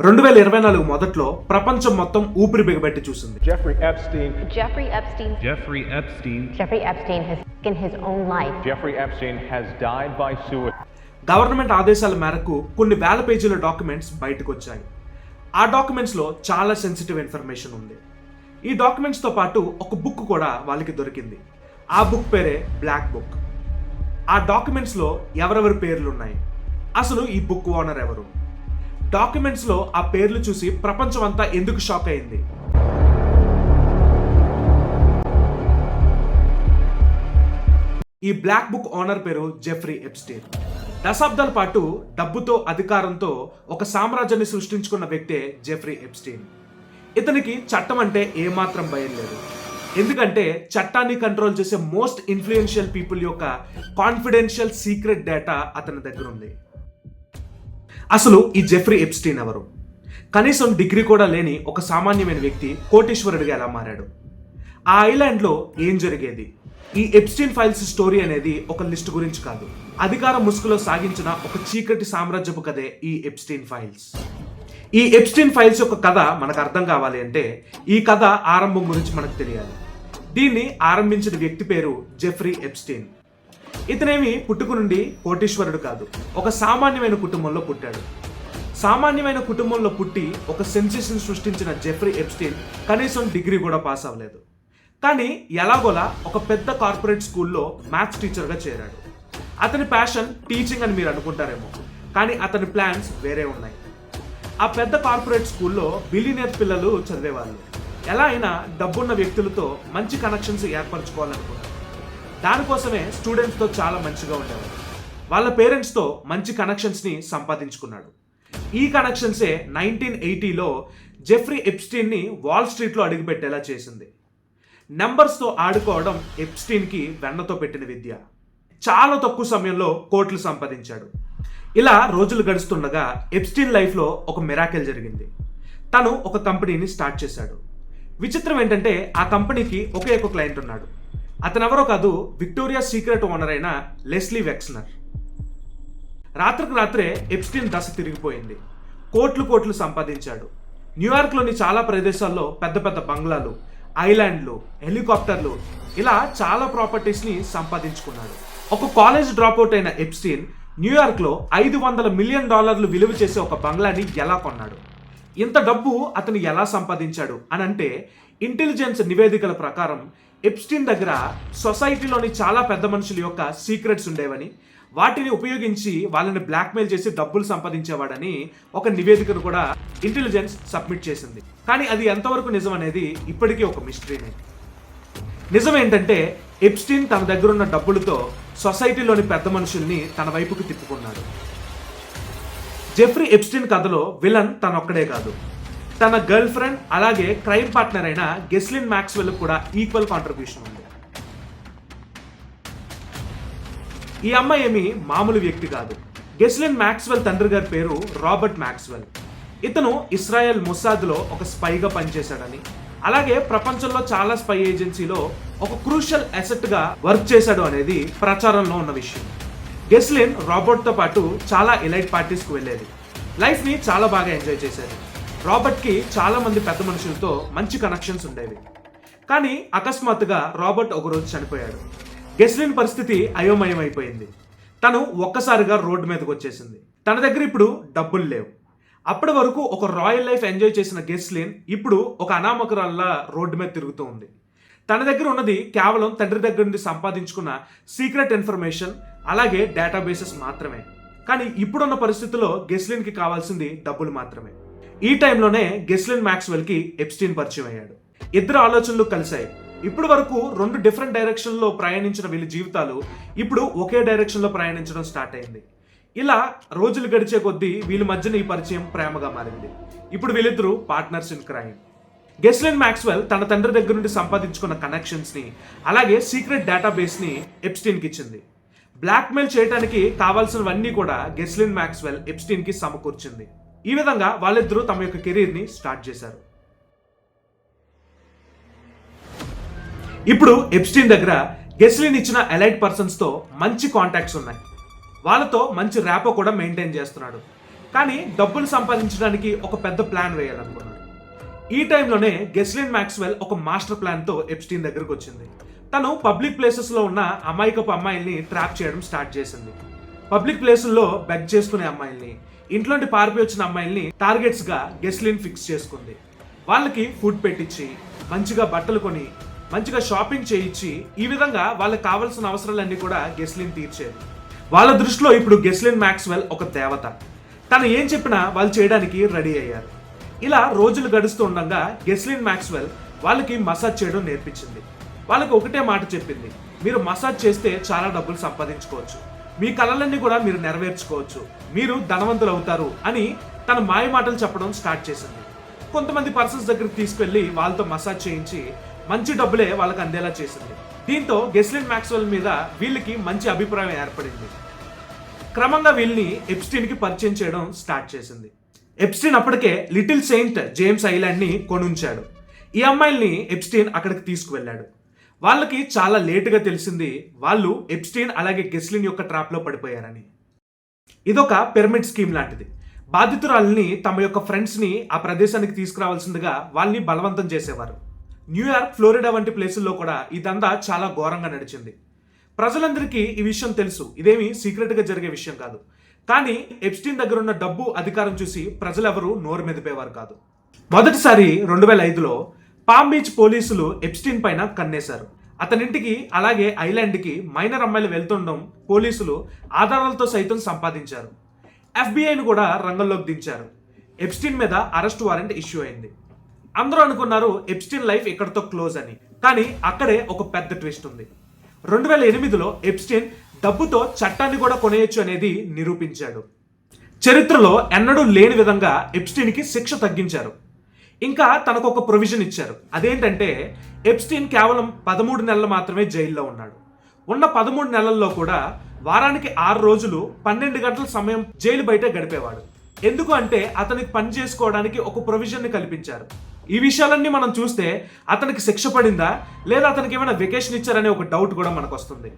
2024 మొదట్లో ప్రపంచం మొత్తం ఊపిరి బిగబెట్టి చూసింది. Jeffrey Epstein has taken his own life. Jeffrey Epstein has died by suicide. Government ఆదేశాల మేరకు కొన్ని వేల పేజీల డాక్యుమెంట్స్ బయటకు వచ్చాయి. ఆ డాక్యుమెంట్స్లో చాలా సెన్సిటివ్ ఇన్ఫర్మేషన్ ఉంది. ఈ డాక్యుమెంట్స్తో పాటు ఒక బుక్ కూడా వాళ్ళకి దొరికింది. ఆ బుక్ పేరే బ్లాక్ బుక్. ఆ డాక్యుమెంట్స్లో ఎవరెవరి పేర్లు ఉన్నాయి, అసలు ఈ బుక్ ఓనర్ ఎవరు, డాక్యుమెంట్స్లో ఆ పేర్లు చూసి ప్రపంచం అంతా ఎందుకు షాక్ అయింది. ఈ బ్లాక్ బుక్ ఓనర్ పేరు జెఫ్రీ ఎప్స్టీన్. దశాబ్దాల పాటు డబ్బుతో అధికారంతో ఒక సామ్రాజ్యాన్ని సృష్టించుకున్న వ్యక్తే జెఫ్రీ ఎప్స్టీన్. ఇతనికి చట్టం అంటే ఏమాత్రం భయం లేదు. ఎందుకంటే చట్టాన్ని కంట్రోల్ చేసే మోస్ట్ ఇన్ఫ్లుయెన్షియల్ పీపుల్ యొక్క కాన్ఫిడెన్షియల్ సీక్రెట్ డేటా అతని దగ్గర ఉంది. అసలు ఈ జెఫ్రీ ఎప్స్టీన్ ఎవరు? కనీసం డిగ్రీ కూడా లేని ఒక సామాన్యమైన వ్యక్తి కోటీశ్వరుడిగా ఎలా మారాడు? ఆ ఐలాండ్లో ఏం జరిగేది? ఈ ఎప్స్టీన్ ఫైల్స్ స్టోరీ అనేది ఒక లిస్ట్ గురించి కాదు, అధికార ముసుగులో సాగించిన ఒక చీకటి సామ్రాజ్యపు కథే ఈ ఎప్స్టీన్ ఫైల్స్. ఈ ఎప్స్టీన్ ఫైల్స్ యొక్క కథ మనకు అర్థం కావాలి అంటే ఈ కథ ఆరంభం గురించి మనకు తెలియాలి. దీన్ని ఆరంభించిన వ్యక్తి పేరు జెఫ్రీ ఎప్స్టీన్. ఇతనేమి పుట్టుక నుండి కోటీశ్వరుడు కాదు, ఒక సామాన్యమైన కుటుంబంలో పుట్టాడు. సామాన్యమైన కుటుంబంలో పుట్టి ఒక సెన్సేషన్ సృష్టించిన జెఫ్రీ ఎప్స్టీన్ కనీసం డిగ్రీ కూడా పాస్ అవ్వలేదు. కానీ ఎలాగోలా ఒక పెద్ద కార్పొరేట్ స్కూల్లో మ్యాథ్స్ టీచర్గా చేరాడు. అతని ప్యాషన్ టీచింగ్ అని మీరు అనుకుంటారేమో, కానీ అతని ప్లాన్స్ వేరే ఉన్నాయి. ఆ పెద్ద కార్పొరేట్ స్కూల్లో బిలియనర్ పిల్లలు చదివేవాళ్ళు. ఎలా అయినా డబ్బున్న వ్యక్తులతో మంచి కనెక్షన్స్ ఏర్పరచుకోవాలనుకున్నారు. దానికోసమే స్టూడెంట్స్తో చాలా మంచిగా ఉండేవాడు. వాళ్ళ పేరెంట్స్తో మంచి కనెక్షన్స్ని సంపాదించుకున్నాడు. ఈ కనెక్షన్సే 1980లో జెఫ్రీ ఎప్స్టీన్ని వాల్ స్ట్రీట్లో అడుగుపెట్టేలా చేసింది. నెంబర్స్తో ఆడుకోవడం ఎప్స్టీన్కి వెన్నతో పెట్టిన విద్య. చాలా తక్కువ సమయంలో కోట్లు సంపాదించాడు. ఇలా రోజులు గడుస్తుండగా ఎప్స్టీన్ లైఫ్లో ఒక మిరాకిల్ జరిగింది. తను ఒక కంపెనీని స్టార్ట్ చేశాడు. విచిత్రం ఏంటంటే ఆ కంపెనీకి ఒకే ఒక క్లయింట్ ఉన్నాడు. అతనెవరో కాదు, విక్టోరియా సీక్రెట్ ఓనర్ అయిన లెస్లీ వెక్స్నర్. రాత్రికి రాత్రే ఎప్స్టీన్ దశ తిరిగిపోయింది. కోట్లు సంపాదించాడు. న్యూయార్క్లోని చాలా ప్రదేశాల్లో పెద్ద పెద్ద బంగ్లాలు, ఐలాండ్లు, హెలికాప్టర్లు, ఇలా చాలా ప్రాపర్టీస్ని సంపాదించుకున్నాడు. ఒక కాలేజ్ డ్రాప్అవుట్ అయిన ఎప్స్టీన్ న్యూయార్క్లో $500 మిలియన్ విలువ చేసే ఒక బంగ్లాని ఎలా కొన్నాడు? ఇంత డబ్బు అతను ఎలా సంపాదించాడు అని అంటే ఇంటెలిజెన్స్ నివేదికల ప్రకారం ఎప్స్టీన్ దగ్గర సొసైటీలోని చాలా పెద్ద మనుషుల యొక్క సీక్రెట్స్ ఉండేవని, వాటిని ఉపయోగించి వాళ్ళని బ్లాక్మెయిల్ చేసి డబ్బులు సంపాదించేవాడని ఒక నివేదికను కూడా ఇంటెలిజెన్స్ సబ్మిట్ చేసింది. కానీ అది ఎంతవరకు నిజం అనేది ఇప్పటికీ ఒక మిస్టరీనే. నిజం ఏంటంటే ఎప్స్టీన్ తన దగ్గర ఉన్న డబ్బులతో సొసైటీలోని పెద్ద మనుషుల్ని తన వైపుకు తిప్పుకున్నాడు. జెఫ్రీ ఎప్స్టీన్ కథలో విలన్ తనొక్కడే కాదు, తన గర్ల్ ఫ్రెండ్ అలాగే క్రైమ్ పార్ట్నర్ అయిన గెస్లిన్ మ్యాక్స్వెల్ కూడా ఈక్వల్ కాంట్రిబ్యూషన్ ఉంది. ఈ అమ్మాయి ఏమి మామూలు వ్యక్తి కాదు. గెస్లిన్ మ్యాక్స్వెల్ తండ్రి గారి పేరు రాబర్ట్ మ్యాక్స్వెల్. ఇతను ఇస్రాయెల్ మొసాద్లో ఒక స్పైగా పనిచేశాడని, అలాగే ప్రపంచంలో చాలా స్పై ఏజెన్సీలో ఒక క్రూషియల్ అసెట్గా వర్క్ చేశాడు అనేది ప్రచారంలో ఉన్న విషయం. గెస్లిన్ రాబర్ట్తో పాటు చాలా ఎలైట్ పార్టీస్కి వెళ్ళేది. లైఫ్ని చాలా బాగా ఎంజాయ్ చేసేది. రాబర్ట్కి చాలా మంది పెద్ద మనుషులతో మంచి కనెక్షన్స్ ఉండేవి. కానీ అకస్మాత్తుగా రాబర్ట్ ఒకరోజు చనిపోయాడు. గెస్లిన్ పరిస్థితి అయోమయం అయిపోయింది. తను ఒక్కసారిగా రోడ్డు మీదకి వచ్చేసింది. తన దగ్గర ఇప్పుడు డబ్బులు లేవు. అప్పటి వరకు ఒక రాయల్ లైఫ్ ఎంజాయ్ చేసిన గెస్లిన్ ఇప్పుడు ఒక అనామకురాల్లా రోడ్డు మీద తిరుగుతూ ఉంది. తన దగ్గర ఉన్నది కేవలం తండ్రి దగ్గర నుండి సంపాదించుకున్న సీక్రెట్ ఇన్ఫర్మేషన్ అలాగే డేటాబేసెస్ మాత్రమే. కానీ ఇప్పుడున్న పరిస్థితుల్లో గెస్లిన్కి కావాల్సింది డబ్బులు మాత్రమే. ఈ టైంలోనే గెస్లిన్ మ్యాక్స్వెల్కి ఎప్స్టీన్ పరిచయం అయ్యాడు. ఇద్దరు ఆలోచనలు కలిశాయి. ఇప్పటి వరకు 2 డిఫరెంట్ డైరెక్షన్లో ప్రయాణించిన వీళ్ళ జీవితాలు ఇప్పుడు ఒకే డైరెక్షన్లో ప్రయాణించడం స్టార్ట్ అయింది. ఇలా రోజులు గడిచే కొద్దీ వీళ్ళ మధ్యన ఈ పరిచయం ప్రేమగా మారింది. ఇప్పుడు వీళ్ళిద్దరూ పార్ట్నర్స్ ఇన్ క్రైమ్. గెస్లిన్ మ్యాక్స్వెల్ తన తండ్రి దగ్గర నుండి సంపాదించుకున్న కనెక్షన్స్ని అలాగే సీక్రెట్ డేటాబేస్ని ఎప్స్టీన్కి ఇచ్చింది. బ్లాక్మెయిల్ చేయడానికి కావాల్సినవన్నీ కూడా గెస్లిన్ మ్యాక్స్వెల్ ఎప్స్టీన్కి సమకూర్చింది. ఈ విధంగా వాళ్ళిద్దరూ తమ యొక్క కెరీర్ని స్టార్ట్ చేశారు. ఇప్పుడు ఎప్స్టీన్ దగ్గర గెస్లిన్ ఇచ్చిన ఎలైట్ పర్సన్స్తో మంచి కాంటాక్ట్స్ ఉన్నాయి. వాళ్ళతో మంచి ర్యాపో కూడా మెయింటైన్ చేస్తున్నాడు. కానీ డబ్బులు సంపాదించడానికి ఒక పెద్ద ప్లాన్ వేయాలనుకున్నారు. ఈ టైంలోనే గెస్లిన్ మ్యాక్స్వెల్ ఒక మాస్టర్ ప్లాన్తో ఎప్స్టీన్ దగ్గరకు వచ్చింది. తను పబ్లిక్ ప్లేసెస్లో ఉన్న అమాయకపు అమ్మాయిల్ని ట్రాప్ చేయడం స్టార్ట్ చేసింది. పబ్లిక్ ప్లేసుల్లో బెగ్ చేసుకునే అమ్మాయిల్ని, ఇంట్లోంటి పారిపోయి వచ్చిన అమ్మాయిల్ని టార్గెట్స్గా గెస్లిన్ ఫిక్స్ చేసుకుంది. వాళ్ళకి ఫుడ్ పెట్టించి, మంచిగా బట్టలు కొని, మంచిగా షాపింగ్ చేయించి, ఈ విధంగా వాళ్ళకి కావాల్సిన అవసరాలన్నీ కూడా గెస్లిన్ తీర్చేది. వాళ్ళ దృష్టిలో ఇప్పుడు గెస్లిన్ మ్యాక్స్వెల్ ఒక దేవత. తను ఏం చెప్పినా వాళ్ళు చేయడానికి రెడీ అయ్యారు. ఇలా రోజులు గడుస్తూ ఉండగా గెస్లిన్ మ్యాక్స్వెల్ వాళ్ళకి మసాజ్ చేయడం నేర్పించింది. వాళ్ళకి ఒకటే మాట చెప్పింది, మీరు మసాజ్ చేస్తే చాలా డబ్బులు సంపాదించుకోవచ్చు, మీ కలలన్నీ కూడా మీరు నెరవేర్చుకోవచ్చు, మీరు ధనవంతులు అవుతారు అని తన మాయ మాటలు చెప్పడం స్టార్ట్ చేసింది. కొంతమంది పర్సన్స్ దగ్గరికి తీసుకెళ్లి వాళ్ళతో మసాజ్ చేయించి మంచి డబ్బులే వాళ్ళకి అందేలా చేసింది. దీంతో గెస్లిన్ మ్యాక్స్వెల్ మీద వీళ్ళకి మంచి అభిప్రాయం ఏర్పడింది. క్రమంగా వీళ్ళని ఎప్స్టీన్కి పరిచయం చేయడం స్టార్ట్ చేసింది. ఎప్స్టీన్ అప్పటికే లిటిల్ సెయింట్ జేమ్స్ ఐలాండ్ని కొనుంచాడు. ఈ అమ్మాయిల్ని ఎప్స్టీన్ అక్కడికి తీసుకువెళ్ళాడు. వాళ్ళకి చాలా లేటుగా తెలిసింది వాళ్ళు ఎప్స్టీన్ అలాగే గెస్లిన్ యొక్క ట్రాప్లో పడిపోయారని. ఇదొక పిరమిడ్ స్కీమ్ లాంటిది. బాధితురాలని తమ యొక్క ఫ్రెండ్స్ని ఆ ప్రదేశానికి తీసుకురావాల్సిందిగా వాళ్ళని బలవంతం చేసేవారు. న్యూయార్క్, ఫ్లోరిడా వంటి ప్లేసుల్లో కూడా ఇదంతా చాలా ఘోరంగా నడిచింది. ప్రజలందరికీ ఈ విషయం తెలుసు, ఇదేమి సీక్రెట్గా జరిగే విషయం కాదు. కానీ ఎప్స్టీన్ దగ్గర ఉన్న డబ్బు, అధికారం చూసి ప్రజలెవరూ నోరు మెదిపేవారు కాదు. మొదటిసారి 2005లో పామ్ బీచ్ పోలీసులు ఎప్స్టీన్ పైన కన్నేశారు. అతనింటికి అలాగే ఐలాండ్కి మైనర్ అమ్మాయిలు వెళ్తుండడం పోలీసులు ఆధారాలతో సైతం సంపాదించారు. FBI కూడా రంగంలోకి దించారు. ఎప్స్టీన్ మీద అరెస్ట్ వారెంట్ ఇష్యూ అయింది. అందరూ అనుకున్నారు ఎప్స్టీన్ లైఫ్ ఇక్కడతో క్లోజ్ అని. కానీ అక్కడే ఒక పెద్ద ట్విస్ట్ ఉంది. 2008లో ఎప్స్టీన్ డబ్బుతో చట్టాన్ని కూడా కొనేయొచ్చు అనేది నిరూపించాడు. చరిత్రలో ఎన్నడూ లేని విధంగా ఎప్స్టీన్కి శిక్ష తగ్గించారు. ఇంకా తనకు ఒక ప్రొవిజన్ ఇచ్చారు. అదేంటంటే ఎప్స్టీన్ కేవలం 13 నెలలు మాత్రమే జైల్లో ఉన్నాడు. ఉన్న 13 నెలల్లో కూడా వారానికి 6 రోజులు 12 గంటల సమయం జైలు బయట గడిపేవాడు. ఎందుకు అంటే అతనికి పని చేసుకోవడానికి ఒక ప్రొవిజన్ని కల్పించారు. ఈ విషయాలన్నీ మనం చూస్తే అతనికి శిక్ష పడిందా లేదా అతనికి ఏమైనా వెకేషన్ ఇచ్చారనే ఒక డౌట్ కూడా మనకు వస్తుంది.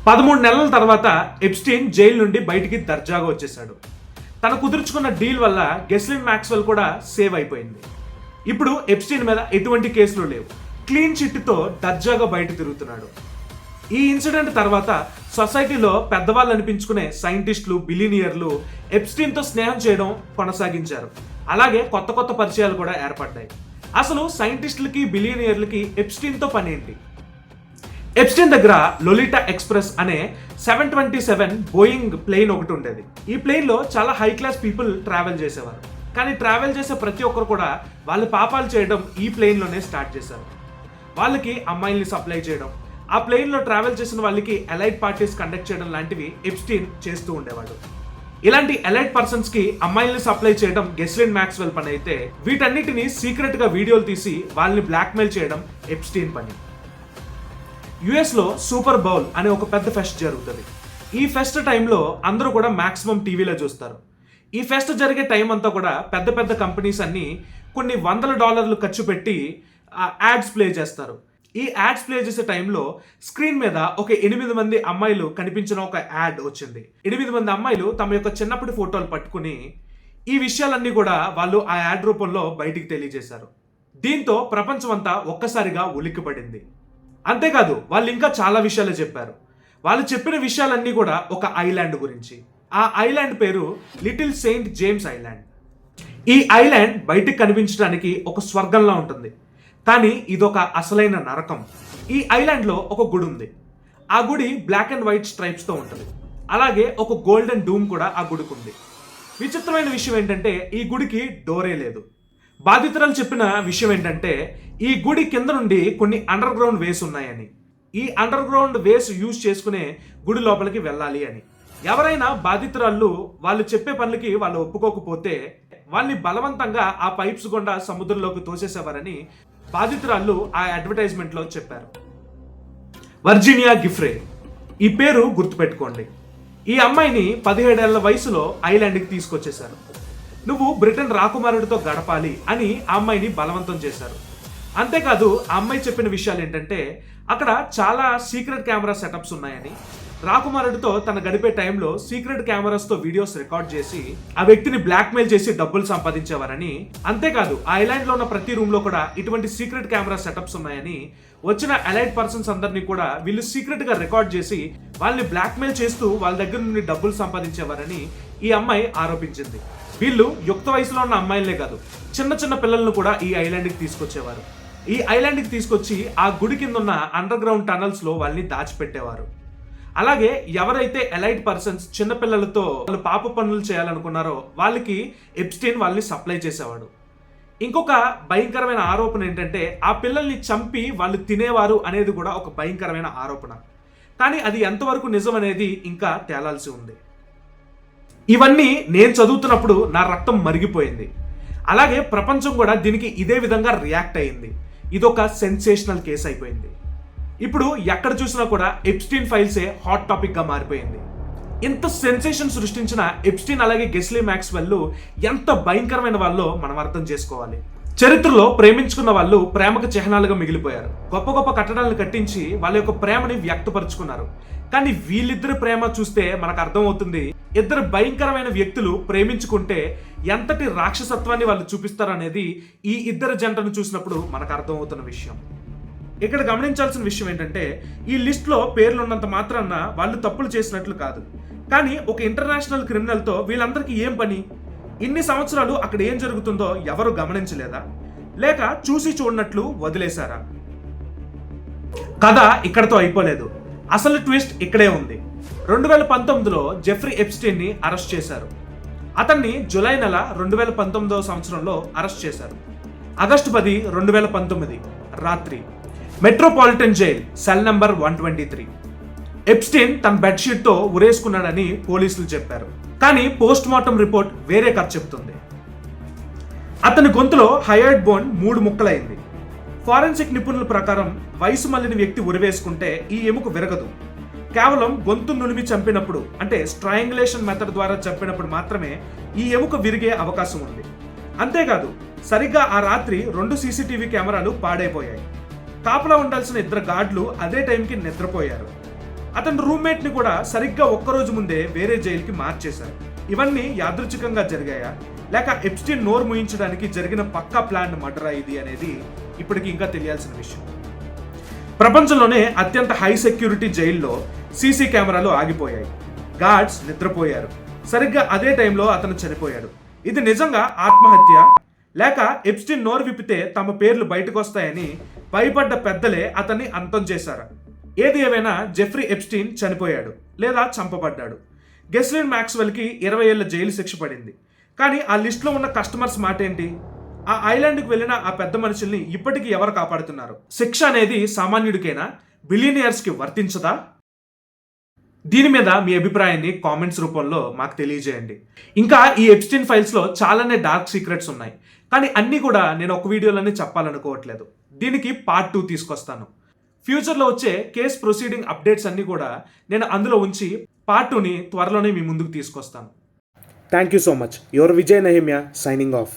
13 నెలల తర్వాత ఎప్స్టీన్ జైలు నుండి బయటికి దర్జాగా వచ్చేసాడు. తను కుదుర్చుకున్న డీల్ వల్ల గెస్లిన్ మ్యాక్స్వెల్ కూడా సేవ్ అయిపోయింది. ఇప్పుడు ఎప్స్టీన్ మీద ఎటువంటి కేసులు లేవు. క్లీన్ చిట్తో దర్జాగా బయట తిరుగుతున్నాడు. ఈ ఇన్సిడెంట్ తర్వాత సొసైటీలో పెద్దవాళ్ళు అనిపించుకునే సైంటిస్టులు, బిలినియర్లు ఎప్స్టీన్తో స్నేహం చేయడం కొనసాగించారు. అలాగే కొత్త కొత్త పరిచయాలు కూడా ఏర్పడ్డాయి. అసలు సైంటిస్టులకి, బిలియనియర్లకి ఎప్స్టీన్తో పని ఏంటి? ఎప్స్టీన్ దగ్గర లొలిటా ఎక్స్ప్రెస్ అనే 727 బోయింగ్ ప్లేన్ ఒకటి ఉండేది. ఈ ప్లేన్లో చాలా హై క్లాస్ పీపుల్ ట్రావెల్ చేసేవారు. కానీ ట్రావెల్ చేసే ప్రతి ఒక్కరు కూడా వాళ్ళ పాపాలు చేయడం ఈ ప్లేన్లోనే స్టార్ట్ చేశారు. వాళ్ళకి అమ్మాయిల్ని సప్లై చేయడం, ఆ ప్లేన్లో ట్రావెల్ చేసిన వాళ్ళకి ఎలైట్ పార్టీస్ కండక్ట్ చేయడం లాంటివి ఎప్స్టీన్ చేస్తూ ఉండేవాడు. ఇలాంటి ఎలైట్ పర్సన్స్ కి అమ్మాయిల్ని సప్లై చేయడం గెస్లిన్ మ్యాక్స్వెల్ పని అయితే, వీటన్నిటిని సీక్రెట్ గా వీడియోలు తీసి వాళ్ళని బ్లాక్మెయిల్ చేయడం ఎప్స్టీన్ పని. యుఎస్ లో సూపర్ బౌల్ అనే ఒక పెద్ద ఫెస్ట్ జరుగుతుంది. ఈ ఫెస్ట్ టైంలో అందరూ కూడా మాక్సిమం టీవీలో చూస్తారు. ఈ ఫెస్ట్ జరిగే టైం అంతా కూడా పెద్ద పెద్ద కంపెనీస్ అన్ని కొన్ని $100 ఖర్చు పెట్టి యాడ్స్ ప్లే చేస్తారు. ఈ యాడ్స్ ప్లే చేసే టైంలో స్క్రీన్ మీద ఒక 8 మంది అమ్మాయిలు కనిపించిన ఒక యాడ్ వచ్చింది. 8 మంది అమ్మాయిలు తమ యొక్క చిన్నప్పటి ఫోటోలు పట్టుకుని ఈ విషయాలన్నీ కూడా వాళ్ళు ఆ యాడ్ రూపంలో బయటికి తెలియజేశారు. దీంతో ప్రపంచం అంతా ఒక్కసారిగా ఉలిక్కిపడింది. అంతేకాదు వాళ్ళు ఇంకా చాలా విషయాలు చెప్పారు. వాళ్ళు చెప్పిన విషయాలన్నీ కూడా ఒక ఐలాండ్ గురించి. ఆ ఐలాండ్ పేరు లిటిల్ సెయింట్ జేమ్స్ ఐలాండ్. ఈ ఐలాండ్ బయటికి కనిపించడానికి ఒక స్వర్గంలా ఉంటుంది, కానీ ఇదొక అసలైన నరకం. ఈ ఐలాండ్లో ఒక గుడి ఉంది. ఆ గుడి బ్లాక్ అండ్ వైట్ స్ట్రైప్స్తో ఉంటుంది. అలాగే ఒక గోల్డెన్ డూమ్ కూడా ఆ గుడికి ఉంది. విచిత్రమైన విషయం ఏంటంటే ఈ గుడికి డోరే లేదు. బాధితురాలు చెప్పిన విషయం ఏంటంటే ఈ గుడి కింద నుండి కొన్ని అండర్ గ్రౌండ్ వేస్ ఉన్నాయని, ఈ అండర్ గ్రౌండ్ వేస్ యూజ్ చేసుకునే గుడి లోపలికి వెళ్ళాలి అని. ఎవరైనా బాధితురాళ్ళు వాళ్ళు చెప్పే పనులకి వాళ్ళు ఒప్పుకోకపోతే వాళ్ళని బలవంతంగా ఆ పైప్స్ గుండా సముద్రంలోకి తోసేసేవారని బాధితురాళ్ళు ఆ అడ్వర్టైజ్మెంట్లో చెప్పారు. వర్జీనియా గిఫ్రే, ఈ పేరు గుర్తుపెట్టుకోండి. ఈ అమ్మాయిని 17 ఏళ్ల వయసులో ఐలాండ్కి తీసుకొచ్చేశారు. నువ్వు బ్రిటన్ రాకుమారుడితో గడపాలి అని ఆ అమ్మాయిని బలవంతం చేశారు. అంతేకాదు ఆ అమ్మాయి చెప్పిన విషయాలు ఏంటంటే అక్కడ చాలా సీక్రెట్ కెమెరా సెటప్స్ ఉన్నాయని, రాకుమారుడితో తన గడిపే టైంలో సీక్రెట్ కెమెరాస్తో వీడియోస్ రికార్డ్ చేసి ఆ వ్యక్తిని బ్లాక్మెయిల్ చేసి డబ్బులు సంపాదించేవారని, అంతేకాదు ఆ ఐలాండ్ లో ఉన్న ప్రతి రూమ్ లో కూడా ఇటువంటి సీక్రెట్ కెమెరా సెటప్స్ ఉన్నాయని, వచ్చిన అలైడ్ పర్సన్స్ అందరినీ కూడా వీళ్ళు సీక్రెట్ గా రికార్డ్ చేసి వాళ్ళని బ్లాక్మెయిల్ చేస్తూ వాళ్ళ దగ్గర నుండి డబ్బులు సంపాదించేవారని ఈ అమ్మాయి ఆరోపించింది. వీళ్ళు యుక్త వయసులో ఉన్న అమ్మాయిలనే కాదు, చిన్న చిన్న పిల్లలను కూడా ఈ ఐలాండ్కి తీసుకొచ్చేవారు. ఈ ఐలాండ్కి తీసుకొచ్చి ఆ గుడి కింద ఉన్న అండర్ గ్రౌండ్ టనల్స్ లో వాళ్ళని దాచిపెట్టేవారు. అలాగే ఎవరైతే ఎలైట్ పర్సన్స్ చిన్నపిల్లలతో వాళ్ళు పాప పనులు చేయాలనుకున్నారో వాళ్ళకి ఎప్స్టీన్ వాళ్ళని సప్లై చేసేవాడు. ఇంకొక భయంకరమైన ఆరోపణ ఏంటంటే ఆ పిల్లల్ని చంపి వాళ్ళు తినేవారు అనేది కూడా ఒక భయంకరమైన ఆరోపణ. కానీ అది ఎంతవరకు నిజం అనేది ఇంకా తేలాల్సి ఉంది. ఇవన్నీ నేను చదువుతున్నప్పుడు నా రక్తం మరిగిపోయింది. అలాగే ప్రపంచం కూడా దీనికి ఇదే విధంగా రియాక్ట్ అయ్యింది. ఇదొక సెన్సేషనల్ కేసు అయిపోయింది. ఇప్పుడు ఎక్కడ చూసినా కూడా ఎప్స్టీన్ ఫైల్సే హాట్ టాపిక్ గా మారిపోయింది. ఇంత సెన్సేషన్ సృష్టించిన ఎప్స్టీన్ అలాగే గెస్లీ మ్యాక్స్వెల్ ఎంత భయంకరమైన వాళ్ళో మనం అర్థం చేసుకోవాలి. చరిత్రలో ప్రేమించుకున్న వాళ్ళు ప్రేమకు చిహ్నాలుగా మిగిలిపోయారు. గొప్ప గొప్ప కట్టడాలను కట్టించి వాళ్ళ యొక్క ప్రేమని వ్యక్తపరుచుకున్నారు. కానీ వీళ్ళిద్దరి ప్రేమ చూస్తే మనకు అర్థమవుతుంది, ఇద్దరు భయంకరమైన వ్యక్తులు ప్రేమించుకుంటే ఎంతటి రాక్షసత్వాన్ని వాళ్ళు చూపిస్తారు అనేది ఈ ఇద్దరు జంటను చూసినప్పుడు మనకు అర్థమవుతున్న విషయం. ఇక్కడ గమనించాల్సిన విషయం ఏంటంటే ఈ లిస్ట్ లో పేర్లు ఉన్నంత మాత్రాన వాళ్ళు తప్పులు చేసినట్లు కాదు. కానీ ఒక ఇంటర్నేషనల్ క్రిమినల్ తో వీళ్ళందరికీ ఏం పని? ఇన్ని సంవత్సరాలు అక్కడ ఏం జరుగుతుందో ఎవరు గమనించలేదా? లేక చూసి చూడనట్లు వదిలేశారా? కథ ఇక్కడతో అయిపోలేదు. అసలు ట్విస్ట్ ఇక్కడే ఉంది. 2019లో జెఫ్రీ ఎప్స్టీన్ ని అరెస్ట్ చేశారు. అతన్ని జూలై నెల 2019 సంవత్సరంలో అరెస్ట్ చేశారు. ఆగస్టు 10, 2019 రాత్రి metropolitan jail cell number 123. Epstein తన బెడ్షీట్ తో ఉరేసుకున్నాడని పోలీసులు చెప్పారు. కానీ పోస్ట్ మార్టం రిపోర్ట్ వేరే కథ చెప్తుంది. అతని గొంతులో హైయర్డ్ బోన్ 3 ముక్కలైంది. ఫారెన్సిక్ నిపుణుల ప్రకారం వయసు మళ్ళిన వ్యక్తి ఉరివేసుకుంటే ఈ ఎముక విరగదు. కేవలం గొంతు నులిమి చంపినప్పుడు, అంటే స్ట్రాంగులేషన్ మెథడ్ ద్వారా చంపినప్పుడు మాత్రమే ఈ ఎముక విరిగే అవకాశం ఉంది. అంతేకాదు సరిగ్గా ఆ రాత్రి 2 సీసీటీవీ కెమెరాలు పాడైపోయాయి. కాపలా ఉండాల్సిన 2 గార్డులు అదే టైంకి నిద్రపోయారు. అతని రూమ్మేట్ ని కూడా సరిగ్గా ఒక్కరోజు ముందే వేరే జైలుకి మార్చేశారు. ఇవన్నీ యాదృచ్ఛికంగా జరిగాయా లేక ఎప్స్టీన్ నోరు ముయించడానికి జరిగిన పక్కా ప్లాన్ మర్డరా ఇది అనేది ఇప్పటికి ఇంకా తెలియాల్సిన విషయం. ప్రపంచంలోనే అత్యంత హై సెక్యూరిటీ జైల్లో సీసీ కెమెరాలు ఆగిపోయాయి. గార్డ్స్ నిద్రపోయారు. సరిగ్గా అదే టైంలో అతను చనిపోయాడు. ఇది నిజంగా ఆత్మహత్య లేక ఎప్స్టీన్ నోరు విప్పితే తమ పేర్లు బయటకు వస్తాయని భయపడ్డ పెద్దలే అతన్ని అంతం చేశారు? ఏది ఏమైనా జెఫ్రీ ఎప్స్టీన్ చనిపోయాడు లేదా చంపబడ్డాడు. గెస్లీన్ మ్యాక్స్వెల్ కి 20 ఏళ్ల జైలు శిక్ష పడింది. కానీ ఆ లిస్ట్ లో ఉన్న కస్టమర్స్ మాట ఏంటి? ఆ ఐలాండ్కి వెళ్ళిన ఆ పెద్ద మనుషుల్ని ఇప్పటికీ ఎవరు కాపాడుతున్నారు? శిక్ష అనేది సామాన్యుడికైనా, బిలియనియర్స్ కి వర్తించదా? దీని మీద మీ అభిప్రాయాన్ని కామెంట్స్ రూపంలో మాకు తెలియజేయండి. ఇంకా ఈ ఎప్స్టీన్ ఫైల్స్ లో చాలానే డార్క్ సీక్రెట్స్ ఉన్నాయి. కానీ అన్ని కూడా నేను ఒక వీడియోలోనే చెప్పాలనుకోవట్లేదు. దీనికి పార్ట్ 2 తీసుకొస్తాను. ఫ్యూచర్లో వచ్చే కేస్ ప్రొసీడింగ్ అప్డేట్స్ అన్ని కూడా నేను అందులో ఉంచి పార్ట్ 2ని త్వరలోనే మీ ముందుకు తీసుకొస్తాను. Thank you so much. Your Vijay Nehemiah signing off.